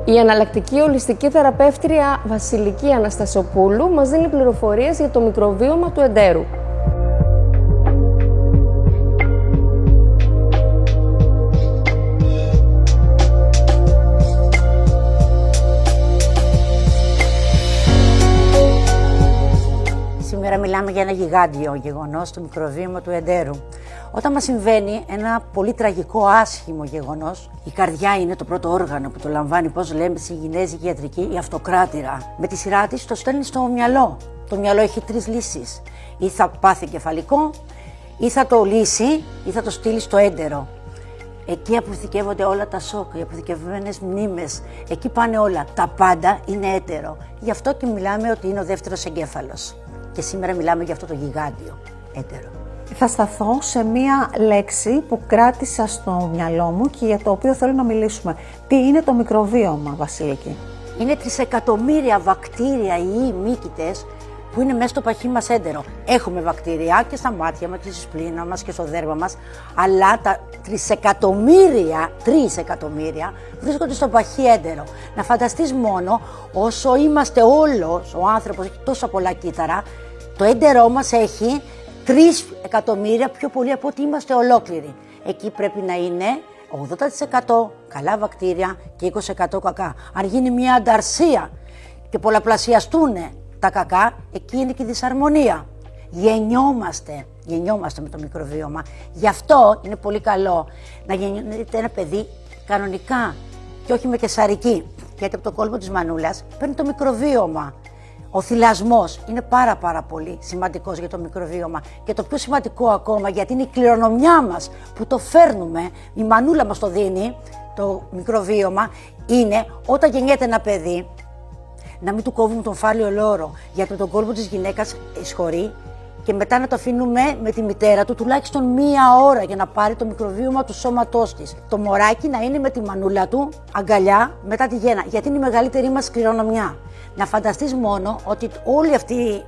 Η εναλλακτική ολιστική θεραπεύτρια Βασιλική Αναστασοπούλου μας δίνει πληροφορίες για το μικροβίωμα του εντέρου. Σήμερα μιλάμε για ένα γιγάντιο γεγονός, το μικροβίωμα του εντέρου. Όταν μας συμβαίνει ένα πολύ τραγικό, άσχημο γεγονός, η καρδιά είναι το πρώτο όργανο που το λαμβάνει, πώς λέμε στη γυναίζικη ιατρική, η αυτοκράτηρα. Με τη σειρά της το στέλνει στο μυαλό. Το μυαλό έχει τρεις λύσεις. Ή θα πάθει κεφαλικό, ή θα το λύσει, ή θα το στείλει στο έντερο. Εκεί αποθηκεύονται όλα τα σοκ, οι αποθηκευμένες μνήμες. Εκεί πάνε όλα. Τα πάντα είναι έντερο. Γι' αυτό και μιλάμε ότι είναι ο δεύτερος εγκέφαλος. Και σήμερα μιλάμε για αυτό το γιγάντιο έντερο. Θα σταθώ σε μία λέξη που κράτησα στο μυαλό μου και για το οποίο θέλω να μιλήσουμε. Τι είναι το μικροβίωμα, Βασιλική? Είναι τρισεκατομμύρια βακτήρια ή μύκητες που είναι μέσα στο παχύ μας έντερο. Έχουμε βακτήρια και στα μάτια μας και στη σπλήνα μας και στο δέρμα μας, αλλά τα τρισεκατομμύρια βρίσκονται στο παχύ έντερο. Να φανταστείς μόνο, όσο είμαστε όλος, ο άνθρωπος έχει τόσα πολλά κύτταρα, το έντερό μας έχει 3 εκατομμύρια πιο πολύ από ότι είμαστε ολόκληροι. Εκεί πρέπει να είναι 80% καλά βακτήρια και 20% κακά. Αν γίνει μια ανταρσία και πολλαπλασιαστούν τα κακά, εκεί είναι και η δυσαρμονία. Γεννιόμαστε με το μικροβίωμα. Γι' αυτό είναι πολύ καλό να γεννιέται ένα παιδί κανονικά και όχι με καισαρική. Γιατί από το κόλπο της μανούλας παίρνει το μικροβίωμα. Ο θυλασμός είναι πάρα πολύ σημαντικός για το μικροβίωμα και το πιο σημαντικό ακόμα, γιατί είναι η κληρονομιά μας που το φέρνουμε, η μανούλα μας το δίνει, το μικροβίωμα, είναι όταν γεννιέται ένα παιδί να μην του κόβουμε τον φάλιο λόρο, γιατί τον κόλπο της γυναίκας εισχωρεί και μετά να το αφήνουμε με τη μητέρα του τουλάχιστον 1 ώρα για να πάρει το μικροβίωμα του σώματός της. Το μωράκι να είναι με τη μανούλα του αγκαλιά μετά τη γέννα, γιατί είναι η μεγαλύτερη μας κληρονομιά. Να φανταστείς μόνο ότι όλη αυτή η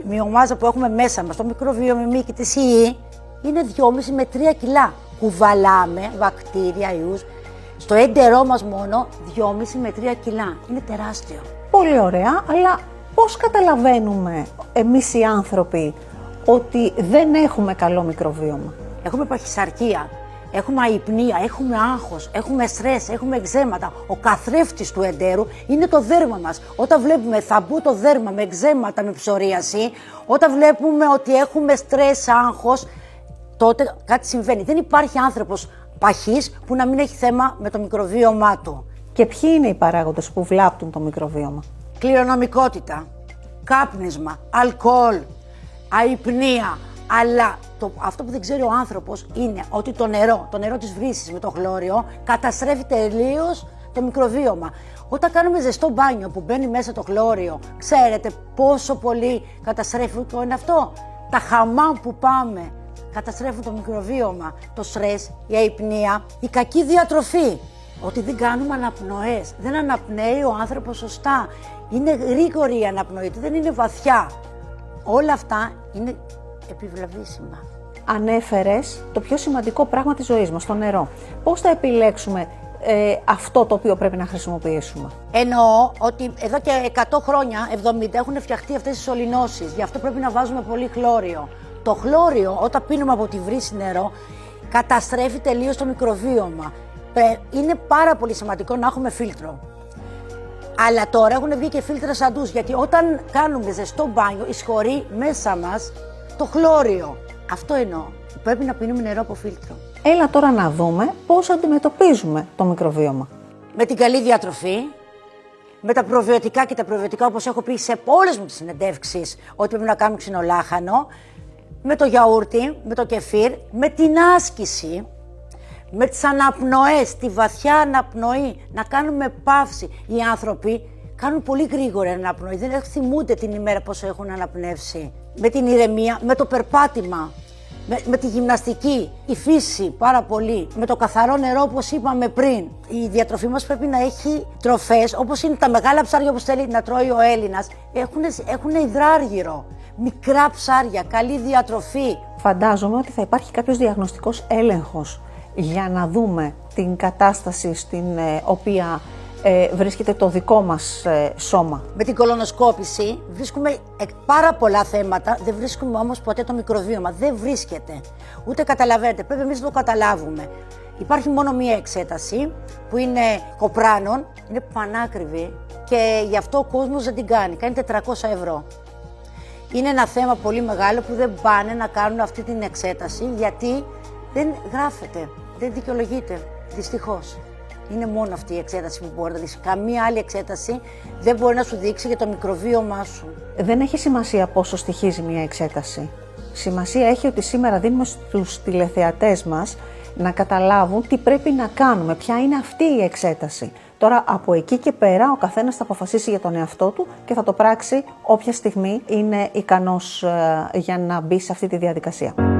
μυομάζα που έχουμε μέσα μας, το μικροβίωμα, η μύκητες, είναι 2,5 με 3 κιλά. Κουβαλάμε βακτήρια, ιούς, στο έντερό μας μόνο 2,5 με 3 κιλά. Είναι τεράστιο. Πολύ ωραία, αλλά πώς καταλαβαίνουμε εμείς οι άνθρωποι ότι δεν έχουμε καλό μικροβίωμα? Έχουμε παχυσαρκία, έχουμε αϊπνία, έχουμε άγχος, έχουμε στρες, έχουμε εκζέματα. Ο καθρέφτης του εντέρου είναι το δέρμα μας. Όταν βλέπουμε θαμπού το δέρμα με εκζέματα, με ψωρίαση, όταν βλέπουμε ότι έχουμε στρες, άγχος, τότε κάτι συμβαίνει. Δεν υπάρχει άνθρωπος παχής που να μην έχει θέμα με το μικροβίωμά του. Και ποιοι είναι οι παράγοντες που βλάπτουν το μικροβίωμα? Κληρονομικότητα, κάπνισμα, αλκοόλ, αϊπνία. Αλλά αυτό που δεν ξέρει ο άνθρωπος είναι ότι το νερό της βρύσης με το χλώριο καταστρέφει τελείως το μικροβίωμα. Όταν κάνουμε ζεστό μπάνιο που μπαίνει μέσα το χλώριο, ξέρετε πόσο πολύ καταστρέφει το είναι αυτό? Τα χαμάμ που πάμε καταστρέφουν το μικροβίωμα, το στρες, η αϊπνία, η κακή διατροφή. Ότι δεν κάνουμε αναπνοές, δεν αναπνέει ο άνθρωπος σωστά. Είναι γρήγορη η αναπνοή του, δεν είναι βαθιά. Όλα αυτά είναι επιβλαβήσιμα. Ανέφερες το πιο σημαντικό πράγμα της ζωής μας, το νερό. Πώς θα επιλέξουμε αυτό το οποίο πρέπει να χρησιμοποιήσουμε? Εννοώ ότι εδώ και 100 χρόνια, 70, έχουν φτιαχτεί αυτές τις σωληνώσεις. Γι' αυτό πρέπει να βάζουμε πολύ χλώριο. Το χλώριο, όταν πίνουμε από τη βρύση νερό, καταστρέφει τελείως το μικροβίωμα. Είναι πάρα πολύ σημαντικό να έχουμε φίλτρο. Αλλά τώρα έχουν βγει και φίλτρα σαν ντους, γιατί όταν κάνουμε ζεστό μπάνιο, εισχωρεί μέσα μας το χλώριο. Αυτό εννοώ. Πρέπει να πίνουμε νερό από φίλτρο. Έλα τώρα να δούμε πώς αντιμετωπίζουμε το μικροβίωμα. Με την καλή διατροφή, με τα προβιωτικά και τα προβιωτικά, όπως έχω πει σε όλες μου τις συνεντεύξεις, ότι πρέπει να κάνουμε ξινολάχανο, με το γιαούρτι, με το κεφίρ, με την άσκηση, με τις αναπνοές, τη βαθιά αναπνοή, να κάνουμε παύση. Οι άνθρωποι κάνουν πολύ γρήγορα αναπνοή, δεν θυμούνται την ημέρα πόσο έχουν αναπνεύσει. Με την ηρεμία, με το περπάτημα, με τη γυμναστική, η φύση πάρα πολύ, με το καθαρό νερό όπως είπαμε πριν. Η διατροφή μας πρέπει να έχει τροφές, όπως είναι τα μεγάλα ψάρια όπως θέλει να τρώει ο Έλληνας, έχουν υδράργυρο, μικρά ψάρια, καλή διατροφή. Φαντάζομαι ότι θα υπάρχει κάποιος διαγνωστικός έλεγχος για να δούμε την κατάσταση στην οποία βρίσκεται το δικό μας σώμα. Με την κολονοσκόπηση βρίσκουμε πάρα πολλά θέματα, δεν βρίσκουμε όμως ποτέ το μικροβίωμα. Δεν βρίσκεται. Ούτε καταλαβαίνετε. Πρέπει εμείς να το καταλάβουμε. Υπάρχει μόνο μία εξέταση που είναι κοπράνων, είναι πανάκριβη και γι' αυτό ο κόσμος δεν την κάνει. Κάνει 400 ευρώ. Είναι ένα θέμα πολύ μεγάλο που δεν πάνε να κάνουν αυτή την εξέταση γιατί δεν γράφεται, δεν δικαιολογείται. Δυστυχώς. Είναι μόνο αυτή η εξέταση που μπορεί να δείξει. Καμία άλλη εξέταση δεν μπορεί να σου δείξει για το μικροβίωμά σου. Δεν έχει σημασία πόσο στοιχίζει μια εξέταση. Σημασία έχει ότι σήμερα δίνουμε στους τηλεθεατές μας να καταλάβουν τι πρέπει να κάνουμε, ποια είναι αυτή η εξέταση. Τώρα από εκεί και πέρα ο καθένας θα αποφασίσει για τον εαυτό του και θα το πράξει όποια στιγμή είναι ικανός για να μπει σε αυτή τη διαδικασία.